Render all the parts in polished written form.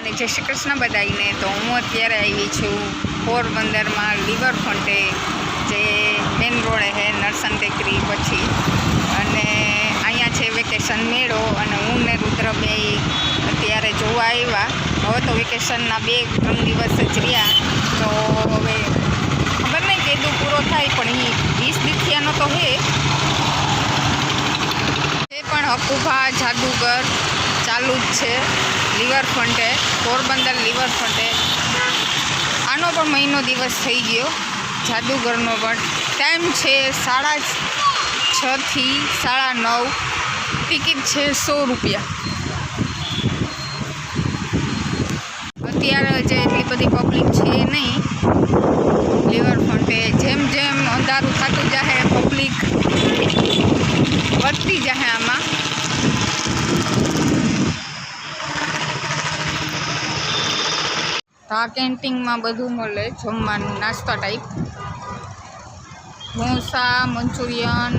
અને જય શ્રી કૃષ્ણ બધાઈને। તો હું અત્યારે આવી છું પોરબંદરમાં રિવરફ્રન્ટે, જે મેન રોડે છે નરસંગ ટેકરી પછી, અને અહીંયા છે વેકેશન મેળો, અને હું ને રુદ્ર બે અત્યારે જોવા આવ્યા। હવે તો વેકેશનના 2-3 દિવસ જ રહ્યા, તો હવે ખબર નહીં કેદું પૂરો થાય, પણ એ 20 દિવસનો તો હે પણ હકુભા જાદુગર ચાલુ જ છે રિવરફ્રન્ટે, પોરબંદર રિવરફ્રન્ટે। આનો પણ મહિનો દિવસ થઈ ગયો, જાદુગરનો પણ। ટાઈમ છે 6:30 થી 9:30, ટિકિટ છે 100 રૂપિયા। અત્યારે જે એટલી બધી પબ્લિક છે નહીં રિવરફ્રન્ટે, જેમ જેમ અંધારું થતું જાય પબ્લિક વધતી જાય આમાં। આ કેન્ટીનમાં બધું મળે, જમવાનું નાસ્તા ટાઈપ, ઢોસા, મંચુરિયન,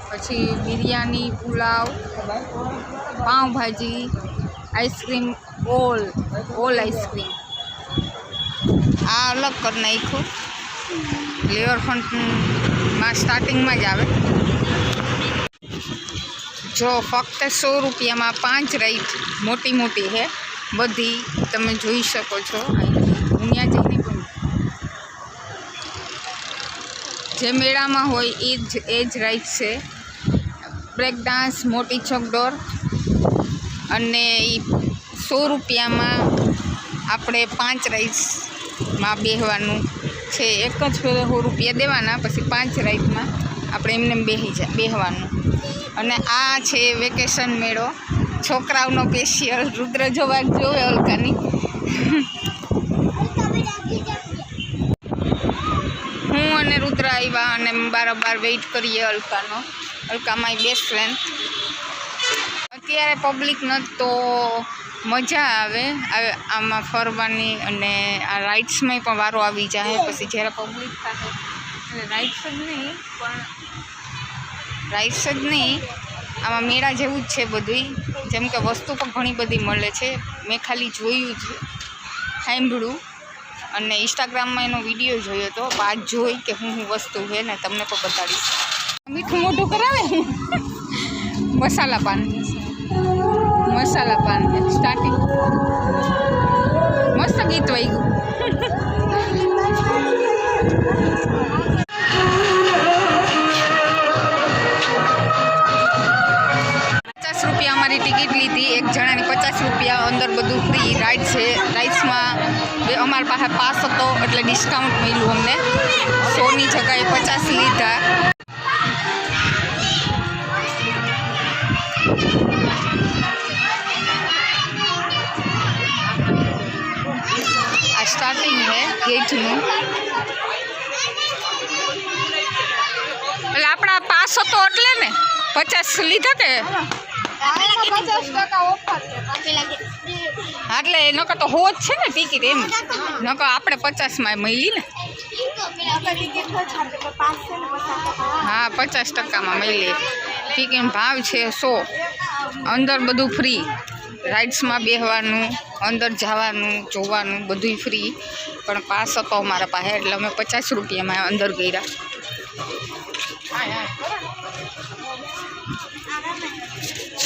પછી biryani, pulao, pav bhaji, ice cream, all ice cream. આ અલગ કરી નાખ્યું, રિવરફ્રન્ટમાં સ્ટાર્ટિંગમાં જ આવે। જો ફક્ત 100 રૂપિયામાં 5 રાઈડ મોટી મોટી છે બધી, તમે જોઈ શકો છો। અહીંયા જઈને પણ જે મેળામાં હોય એ જ રાઈડ છે। બ્રેક ડાન્સ, મોટી ચકડોર, અને એ 100 રૂપિયામાં આપણે 5 રાઈડ્સમાં બેસવાનું છે। એક જ ફેરે 100 રૂપિયા દેવાના, પછી 5 રાઈડમાં આપણે એમને બેસવાનું। અને આ છે વેકેશન મેળો, છોકરાઓનો સ્પેશિયલ। રુદ્ર જોવે અલકાની। હું અને રુદ્ર આવ્યા અને બારોબાર વેઇટ કરીએ અલકાનો। અલકા મારી બેસ્ટ ફ્રેન્ડ। અત્યારે પબ્લિક નથી તો મજા આવે આમાં ફરવાની, અને આ રાઇડ્સમાં પણ વારો આવી જાય। પછી જ્યારે પબ્લિક થાય એટલે રાઇડ્સ જ નહીં, આમાં મેળા જેવું જ છે બધું। જેમ કે વસ્તુ પણ ઘણી બધી મળે છે, મેં ખાલી જોયું છે, સાંભળ્યું, અને ઇન્સ્ટાગ્રામમાં એનો વિડીયો જોયો હતો। આજ જોઈ કે હું વસ્તુ છે ને તમને પણ બતાડીશ। મીઠું મોઢું કરાવે મસાલા પાન સ્ટાર્ટિંગ મસ્ત ગીત વાગ્યું। 50 રૂપિયા અમારી ટિકિટ લીધી, એક જણાની 50 રૂપિયા। અંદર બધું ફ્રી રાઈડ છે। રાઇડ્સમાં અમારી પાસે પાસ હતો એટલે ડિસ્કાઉન્ટ મળ્યું અમને, 100ની જગ્યાએ 50 લીધા। આ સ્ટાર્ટિંગ છે ગેટનું, એટલે આપણા પાસ હતો એટલે ને 50 લીધા કે એટલે નકર તો હોજ છે ને ટિકિટ, એમ નકર આપણે 50માં મળી ને। હા 50%માં મળી। ટિકિટ ભાવ છે 100, અંદર બધું ફ્રી, રાઇડ્સમાં બેસવાનું, અંદર જવાનું, જોવાનું બધું ફ્રી, પણ પાસ હતો અમારા પાસે એટલે અમે 50 રૂપિયામાં અંદર ગયા।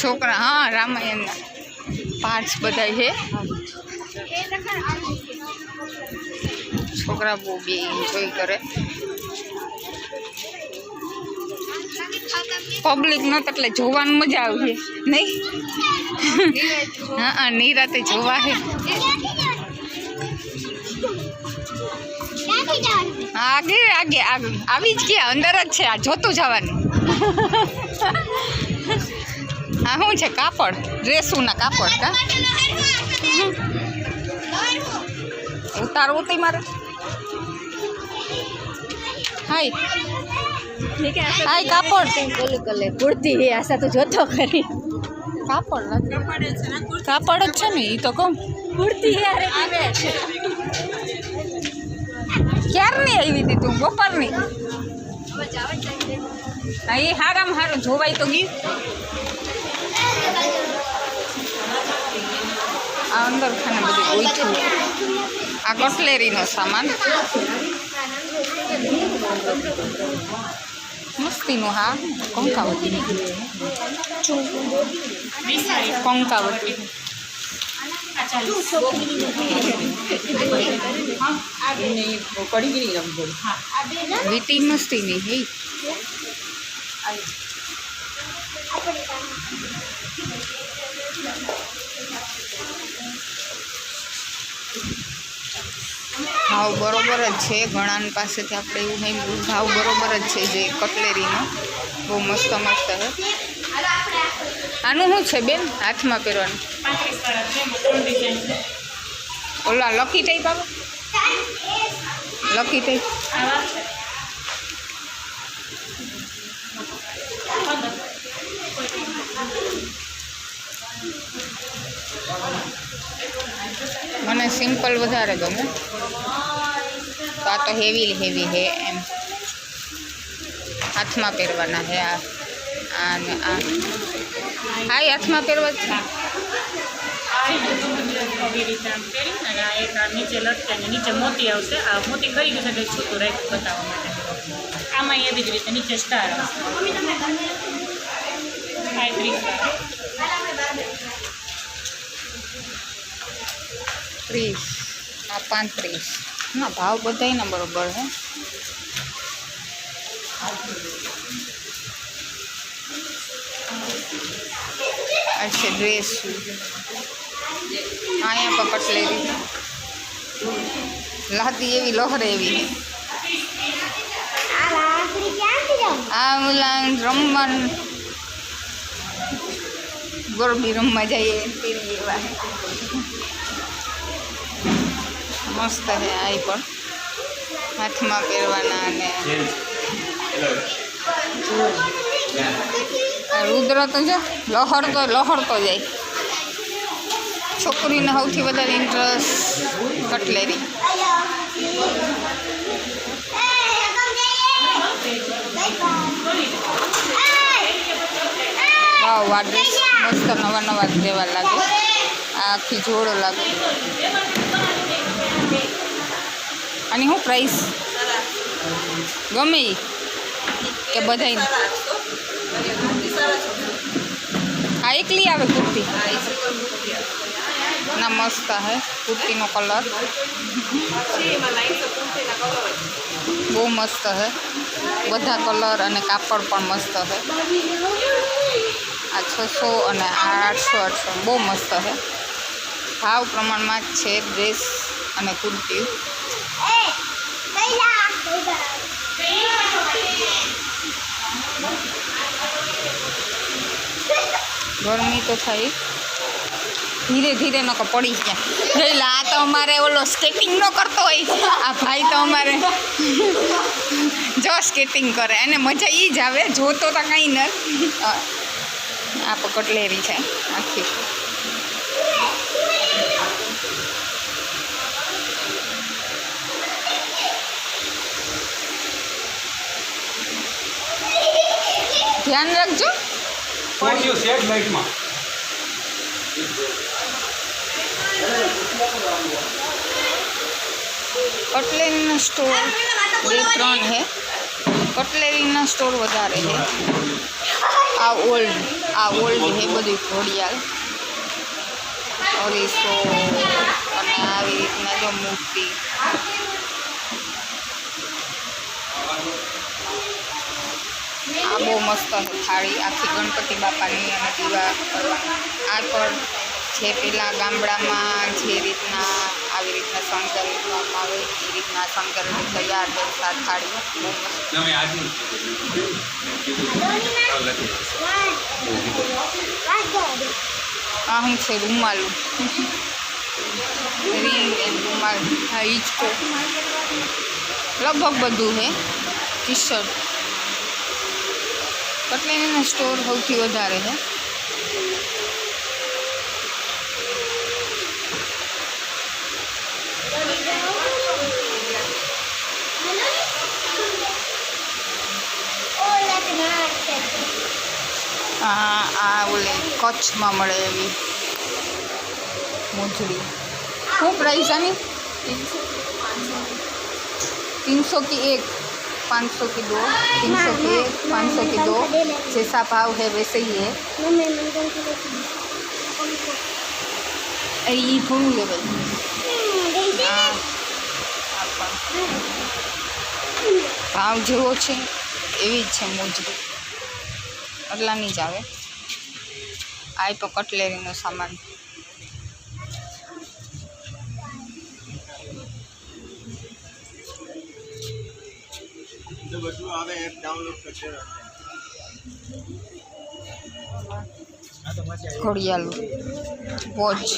છોકરા, હા રામાયણના પાર્ટ્સ બધા છે, છોકરા બહુ બે એન્જોય કરે। પબ્લિક નત એટલે જોવાનું મજા આવશે નહીં? હા નિરાતે જોવા છે। આગે આવી જ ગયા, અંદર જ છે, આ જોતું જવાનું। હા શું છે? કાપડ, ડ્રેસોના કાપડ કા ઉતારવું તી મારે। હાય કાપડ કુર્તી હે, આશા તો જોતો ખરી, કાપડ નથી, કાપડ જ છે ને એ તો કહું। કુર્તી ક્યારની આવી હતી તું? બપોરની। હા એ હારામાં હારું જોવાય તો ગયું। આ અંદર છે ને બધું ગોઈઠું. આ કટલેરીનો સામાન મસ્તીનું. હા, કંકાવતી કંકાવતી વીટી મસ્તીની હે. ભાવ બરોબર જ છે. ઘણા પાસેથી આપણે એવું નહીં, ભાવ બરોબર જ છે. જે કટલેરીનો બહુ મસ્ત મસ્ત છે. આનું શું છે બેન હાથમાં પહેરવાનું? ઓલા લકી ટાઈપ આવે, લકી ટાઈપ. મને સિમ્પલ વધારે ગમે. તો આ તો હેવી હેવી હે એમ, હાથમાં પહેરવાના હે. આ ને આ હા, હાથમાં પહેરવા જ છે. નીચે લટકે ને નીચે મોતી આવશે. આ મોતી કરી ગયું છે છૂટું રાખ્યું બતાવવા માટે. આમાં એવી જ રીતે નીચે સ્ટાર આવશે. 30, આ 35 ના ભાવ બધાયના બરોબર હે. આ છે ડ્રેસ. અહીંયા પણ કટલેરી લાદી એવી લહરે એવી. આ ઓલા રમવાનું ગરબી રમવા જઈએ તેવી એવા મસ્ત છે. આ પણ હાથમાં પહેરવાના. અને રુદ્ર તો જો લહરતો જાય. છોકરીને સૌથી વધારે ઇન્ટરેસ્ટ કટલેરી. વાવ, આ ડ્રેસ મસ્ત નવા નવા જેવા લાગે. આ આખી જોડો લાગે. આની શું પ્રાઇસ? ગમે એ કે બધાય? આ એકલી આવે કુર્તી? ના મસ્ત હે કુર્તીનો કલર, બહુ મસ્ત હે. બધા કલર અને કાપડ પણ મસ્ત હે. આ 600 અને આ 800 બહુ મસ્ત હે. ભાવ પ્રમાણમાં જ છે ડ્રેસ અને કુર્તી. ગરમી તો થાય, ધીરે ધીરે નકો પડી ગયા. જોઈ આ તો અમારે ઓલો સ્કેટિંગ ન કરતો હોય. આ ભાઈ તો અમારે જો સ્કેટિંગ કરે, એને મજા એ જ આવે. જોતો તો કંઈ ન. આ કટલેરી છે આખી. ધ્યાન રાખજો. સેટ લાઈટમાં કટલેરીના સ્ટોર 2-3 હે. કટલેરીના સ્ટોર વધારે છે. આ ઓલ્ડ હે બધી ઘોડિયાળ, ઓરિસો અને આવી રીતના જો મૂર્તિ. આ બહુ મસ્ત છે થાળી આખી ગણપતિ બાપાની અને દીવા કરવાની. આ પણ જે પેલા ગામડામાં જે રીતના આવી રીતના શણગારી કરવામાં આવે એ રીતના શણગારેલી તૈયાર આ થાળી બહુ મસ્ત. આ શું છે? રૂમાલું, રિંગ એન્ડ રૂમાલ. હા હિંચકો લગભગ બધું છે. T shirt. કટલેરીના સ્ટોર સૌથી વધારે છે. આ ઓલે કચ્છમાં મળે એવી मोजड़ी खूब प्राइस आनी 300 की एक, 500 की दो, 300 की एक, 500 की दो, जैसा भाव है वैसे ही है। ये थोड़ू ले भाई। हाँ भाव जेवो छे एवी ज छे मोजड़ी, अटलानी ज आवे। आ तो कटलेरीनो सामान। घड़ियालू वॉच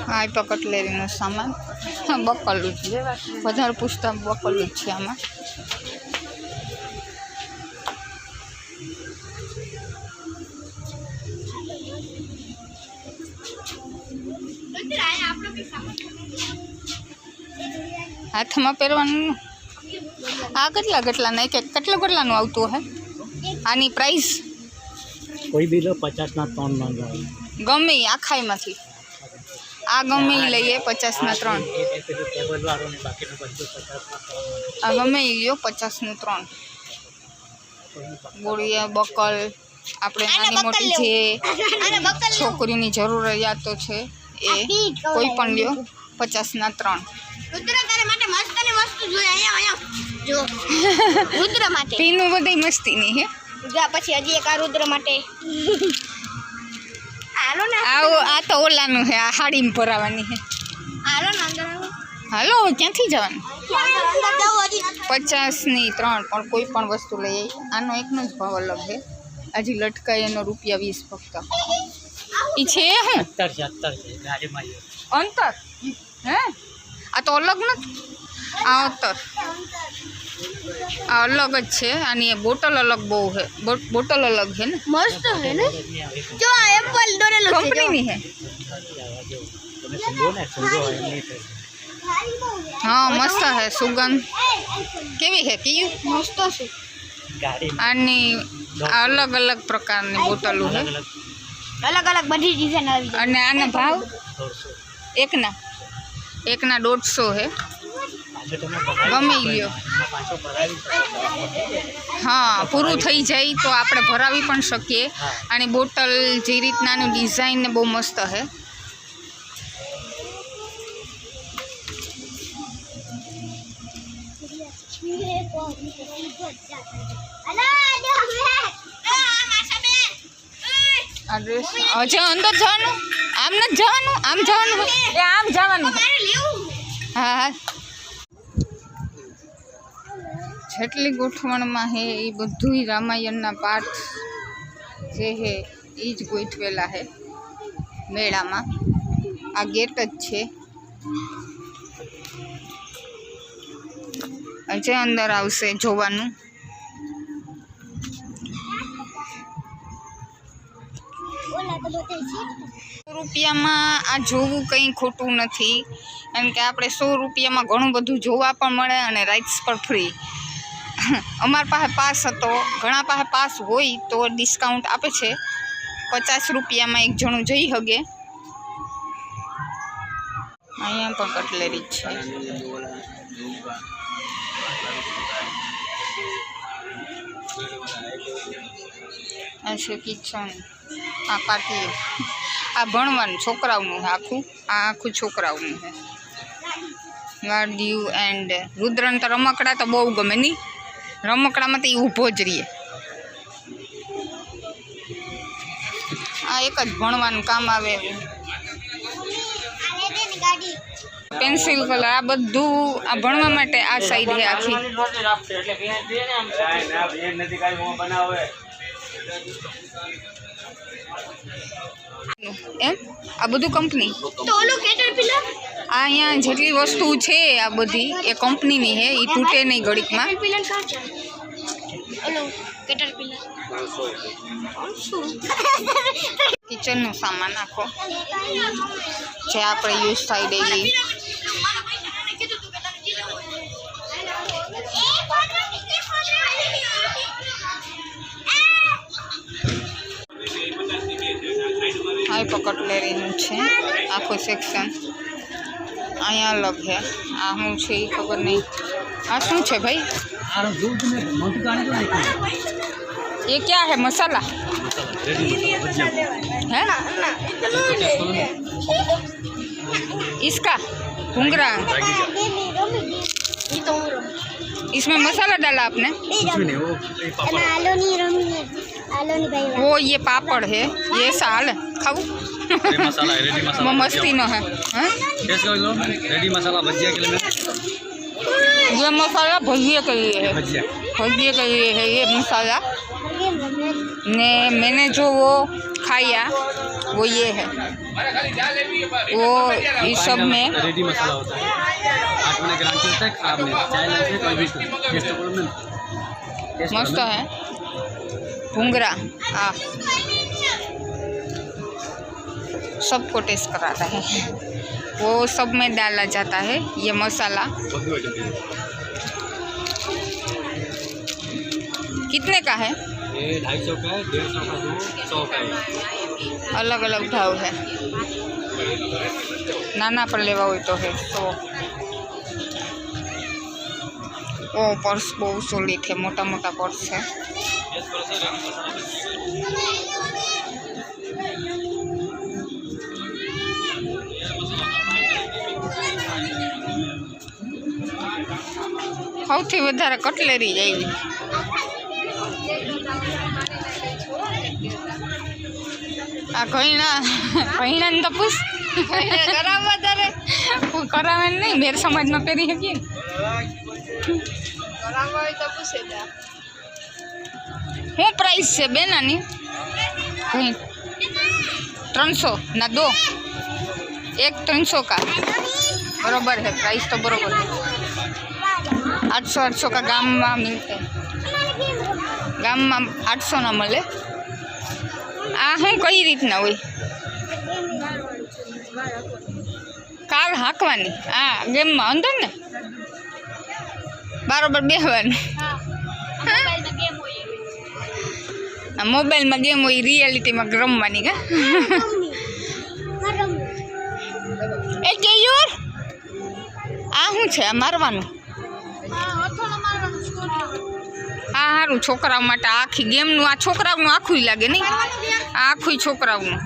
आ तो कटलेरीनो सामान। हाँ बकलू ज वधारे पूछता बकलू ज छे आमां। हाथ में पहरवानुं आ કેટલા કેટલાના એક એક કેટલાનું આવતું હે આની પ્રાઇસ कोई भी लो 50 ना 3 मांगा ગમે આખાઈમાંથી આ ગમે ઈ લઈએ 50 ના 3 टेबल वालों ने बाकी में 50 ना आ गमे ઈ લ્યો 50 નું 3 ગોળિયા બકલ આપણે નાની મોટી જે છોકરીની જરૂરિયાતો છે એ કોઈ પણ લ્યો 50 ના 3 રુદ્ર તારે માટે મસ્ત ને વસ્તુ જોઈ અહીંયા જો રુદ્ર માટે પીનું બધી મસ્તીની હે જા પછી હજી એક આ રુદ્ર માટે હાલો ને આ તો ઓલાનું હે આ હાડીમાં ભરાવાની હે હાલો ને અંદર આવો હાલો ક્યાંથી જવાનું અંદર જાવ હજી 50 ની 3 પણ કોઈ પણ વસ્તુ લઈ આવી આનો એકનો જ ભાવ અલગ છે હજી લટકાય એનો ₹20 ફક્ત ઈ છે હે 70 છે ગાડી માં અંતર હે આ તો અલગ નથી આ અંતર આ અલગ જ છે આની એ બોટલ અલગ બહુ છે બોટલ અલગ છે ને મસ્ત હે ને જો આ એપલ દોરેલો છે કંપનીની છે તમે સમજો ને સમજો એમની हाँ मस्त है सुगंध केवी है पीयू મસ્ત છે गाड़ी आनी अलग अलग प्रकारनी बोटलो है અલગ અલગ બધી ડિઝાઇન આવી છે અને આનો ભાવ 150 એકના 150 है ગમે લ્યો हाँ पूરું થઈ જાય તો આપણે ભરાવી પણ શકીએ આની બોટલ જે રીતનાની ડિઝાઇન ને બહુ મસ્ત है एड्रेस अच्छा अंदर जानो आम न जानो आम जानो ए आम जानो हाँ हाँ જેટલી ગોઠવણમાં હે એ બધું રામાયણના પાઠ જે હે એ જ ગોઠવેલા હે મેળામાં આ ગેટ જ છે જે અંદર આવશે જોવાનું રૂપિયામાં આ જોવું કંઈ ખોટું નથી કારણ કે આપણે 100 રૂપિયામાં ઘણું બધું જોવા પણ મળે અને રાઇડ્સ પણ ફ્રી અમારા પાસે પાસ હતો ઘણા પાસે પાસ હોય તો ડિસ્કાઉન્ટ આપે છે 50 રૂપિયામાં એક જણું જઈ શકે અહીંયા પણ કટલેરી જ છે આ છે કિચન આ પાટલી આ ભણવાનું છોકરાઓનું આખું આ આખું છોકરાઓનું છે વાડિયું એન્ડ રુદ્રન તો રમકડા તો બહુ ગમે નહીં રમકડામાં તો એ ઊભો જ રહીએ આ એક જ ભણવાનું કામ આવે પેન્સિલ કલર આ બધું આ ભણવા માટે આ સાઈડ છે આખી એમ આ બધું કંપની તો ઓલો કેટરપિલર આ અહીંયા જેટલી વસ્તુ છે આ બધી એ કંપનીની છે એ તૂટે નહીં ઘડીકમાં કેટરપિલર કા છે ઓલો કેટરપિલર કિચનનું સામાન આખો જે આપણે યુઝ થાય ડેલી તો કટલેરીનું છે આખું સેક્શન. અહીંયા અલગ છે. આ શું છે એ ખબર નહીં. આ શું છે ભાઈ? ये क्या है? मसाला है इसका भुंगरा. इसमें मसाला डाला आपने? वो ये पापड़ है. ये साल खाऊ मसाला है, रेडी वो मसाला मस्ती न है. हाँ? कैसे लो रेडी मसाला भजिया के लिए ये मसाला भजिया के लिए है. भजिया भजिया के लिए है ये मसाला. ने मैंने जो वो खाया वो ये है. वो इस सब में रेडी मसाला होता है. 8 महीने गारंटी होता है. खराब नहीं. चाय लाइसे कोई भी टेस्ट करो ना. मस्त है भुंगरा. हाँ सबको टेस्ट कराता है. वो सब में डाला जाता है ये मसाला. कितने का है? ये 250 का है, 150 का 2, 100 का है. अलग अलग भाव है. नाना पर लेवा हो तो है 100. ओ पर्स बहुत सोलिड है. मोटा मोटा पर्स है. સૌથી વધારે કટલેરી જાય. આ કહીને તો પૂછ કરાવવા તારે કરાવે નહીં. મેર સમાજમાં પહેરી શકીએ ને. શું પ્રાઇસ છે બેન આની? 300 ना 2 एक 300 का बराबर है. प्राइस तो बराबर है. 800 का गाम में मिलते हैं. गाम में 800 ना મળે. આ શું કઈ રીતના હોય? કાર હાંકવાની આ ગેમમાં અંદર ને બરાબર બેહવાનું. મોબાઈલમાં ગેમ હોય રિયાલિટીમાં રમવાની. કા એ કેયુર આ શું છે? આ મારવાનું. હા સારું છોકરાઓ માટે આખી ગેમનું. આ છોકરાઓનું આખું લાગે નહીં. આ આખું છોકરાઓનું.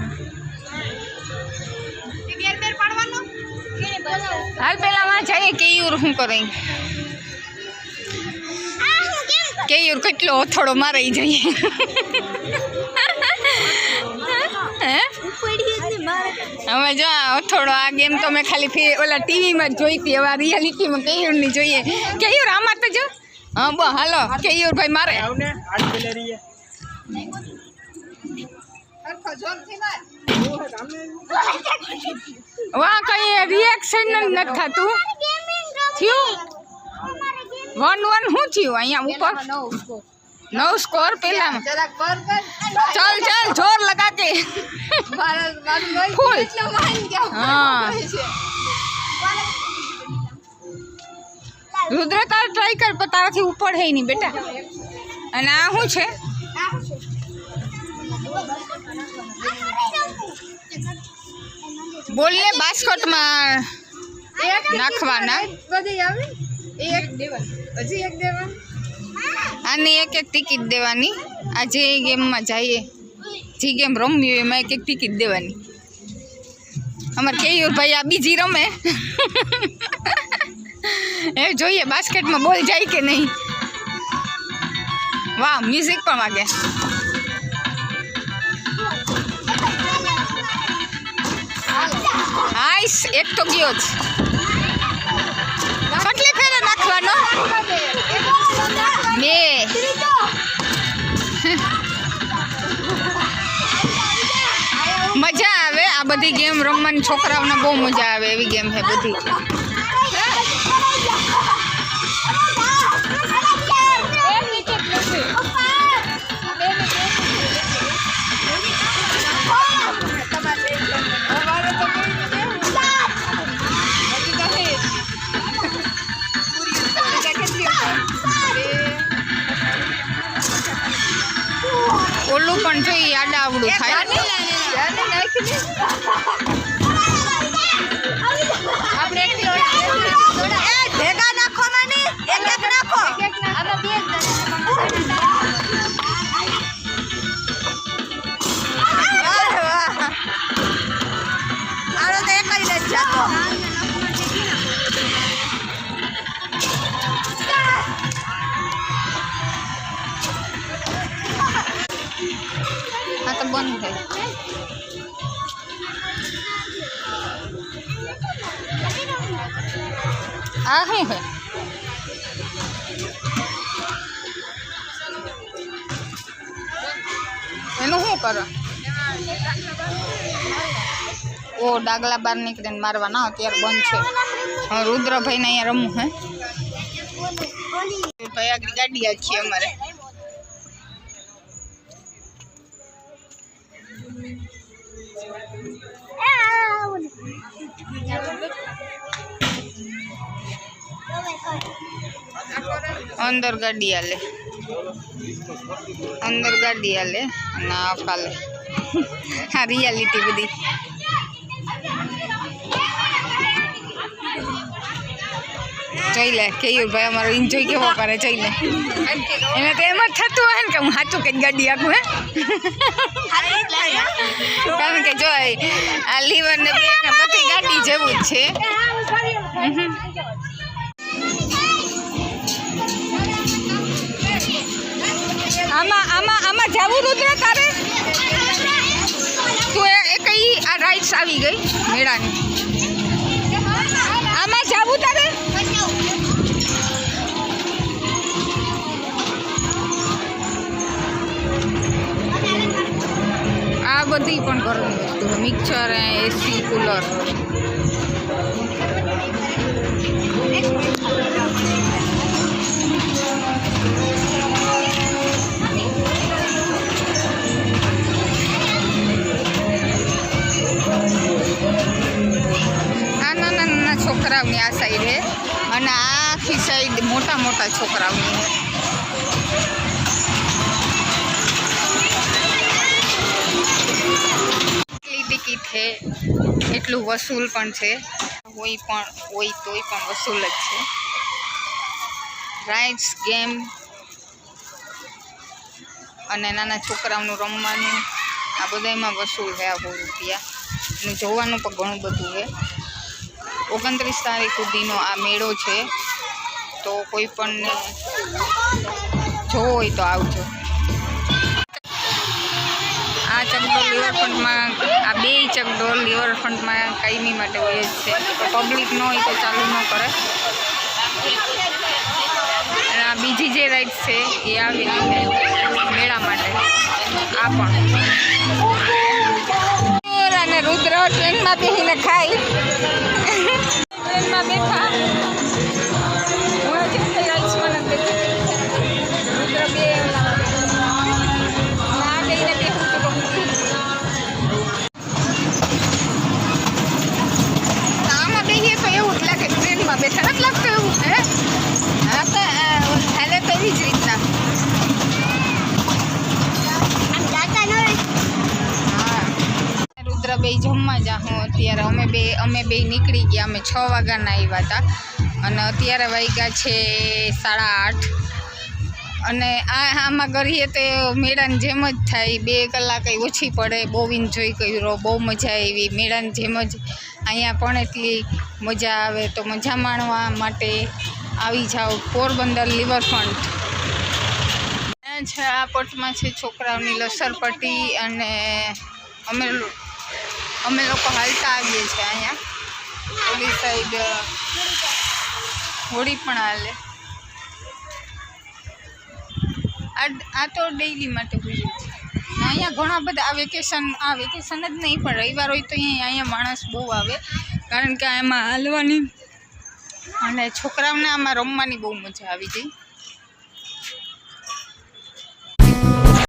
હાલ પેલા માં જઈએ કેયુર શું કરે. કેયુર કેટલો અથડો મારે જઈએ. હવે જો અથડો આ ગેમ તો મેં ખાલી ઓલા ટીવીમાં જ જોઈ હતી. હવે રિયાલિટીમાં કેયુરની જોઈએ. કેયુર આમાં તો જો. હા બો હાલો કેયુર ભાઈ મારે. વાહ કઈ રિએક્શન નથી થતું. થયું 1-1 શું થયું અહીંયા ઉપર? 9 સ્કોર પેલા. चल चल जोर लगा के फुल. हाँ रुद्र तार ट्राई कर पर ताराથી ઉપર હે નહીં બેટા. અને આ શું છે? બોલને બાસ્કેટમાં નાખવાના. આને એક એક ટિકિટ દેવાની. આ જે ગેમમાં જઈએ જે ગેમ રમવી હોય એમાં એક એક ટિકિટ દેવાની. અમારે કેયુર ભાઈ આ બીજી રમે. એ જોઈએ બાસ્કેટમાં બોલ જાય કે નહીં. વાહ મ્યુઝિક પણ વાગે. હાઈસ એક તો ગયો જ. કેટલી ફેરે નાખવાનો? 2. મજા આવે આ બધી ગેમ રમવાની. છોકરાઓને બહુ મજા આવે એવી ગેમ છે બધી. ઓલું પણ જોઈએ આડા આવડું થાય. આપણે એક કિલો ભેગા નાખો મને એક એક નાખો આમાં બે આનો તો એક જ નથી જાતો હા તો બંધ થાય આ શું છે એનું શું કરો ઓ ડાગલા બહાર નીકળીને મારવા ના અત્યારે બંધ છે હવે રુદ્રભાઈને અહીંયા રમવું હે ભાઈ આગળ ગાડી આખી અમારે અંદર ગાડી હાલે અને આ કાલે આ રિયાલિટી બધી જોઈ લે કેયુરભાઈ અમારો એન્જોય કેવો કરે જોઈ લે એને તો એમ જ થતું હોય ને કે હું સાચું કંઈક ગાડી આખું હે કારણ કે જો આ લીવર ને બ્રેક ને બધી ગાડી જેવું જ છે આમાં જાવું રુદ્ર તારે તું એ કઈ આ રાઇડ્સ આવી ગઈ મેળાની આમાં જાવું તારે આ બધી પણ ઘરની વસ્તુ મિક્સર એસી કુલર નાના છોકરાઓની આ સાઈડ છે અને આ આખી સાઈડ મોટા મોટા છોકરાઓની એટલી ટિકિટ છે એટલું વસૂલ પણ છે હોય તોય પણ વસૂલ જ છે રાઇડ્સ ગેમ અને નાના છોકરાઓનું રમવાનું આ બધામાં વસૂલ છે આ ₹100 અને જોવાનું પણ ઘણું બધું છે 29 તારીખ સુધીનો આ મેળો છે તો કોઈ પણ જોવો હોય તો આવજો આ ચકડોળ રિવરફ્રન્ટમાં આ બે ચકડોળ રિવરફ્રન્ટમાં કાયમી માટે હોય જ છે તો પબ્લિક ન હોય તો ચાલુ ન કરે અને આ બીજી જે રાઇડ્સ છે એ આવી મેળા માટે આ પણ અને રુદ્ર ટ્રેનમાં બેસીને ખાઈ ટ્રેનમાં બેઠા હું જે રાઇડ્સમાં નથી રુદ્ર બે ના ગઈને બેસું તો આમાં બેસીએ તો એવું જ લાગે ટ્રેનમાં બેઠા નથી લાગતું એવું હે હા તો હાલે તો એવી જ રીતના બે જમવા જાઉં અત્યારે અમે બે નીકળી ગયા અમે 6 વાગ્યાના આવ્યા હતા અને અત્યારે વાગ્યા છે 8:30 અને આમાં કરીએ તો મેળાની જેમ જ થાય 2 કલાક ઓછી પડે બહુ એન્જોય કર્યો બહુ મજા આવી મેળાની જેમ જ અહીંયા પણ એટલી મજા આવે તો મજા માણવા માટે આવી જાઓ પોરબંદર રિવરફ્રન્ટ છે આ પટમાં છે છોકરાઓની લસરપટ્ટી અને અમે લોકો હાલતા આવીએ છીએ અહીંયા ઓલી સાઈડ હોળી પણ હાલે આ તો ડેઈલી માટે હોય છે અહીંયા ઘણા બધા આ વેકેશન જ નહીં પણ રવિવાર હોય તો અહીંયા માણસ બહુ આવે કારણ કે એમાં હાલવાની અને છોકરાઓને આમાં રમવાની બહુ મજા આવી જાય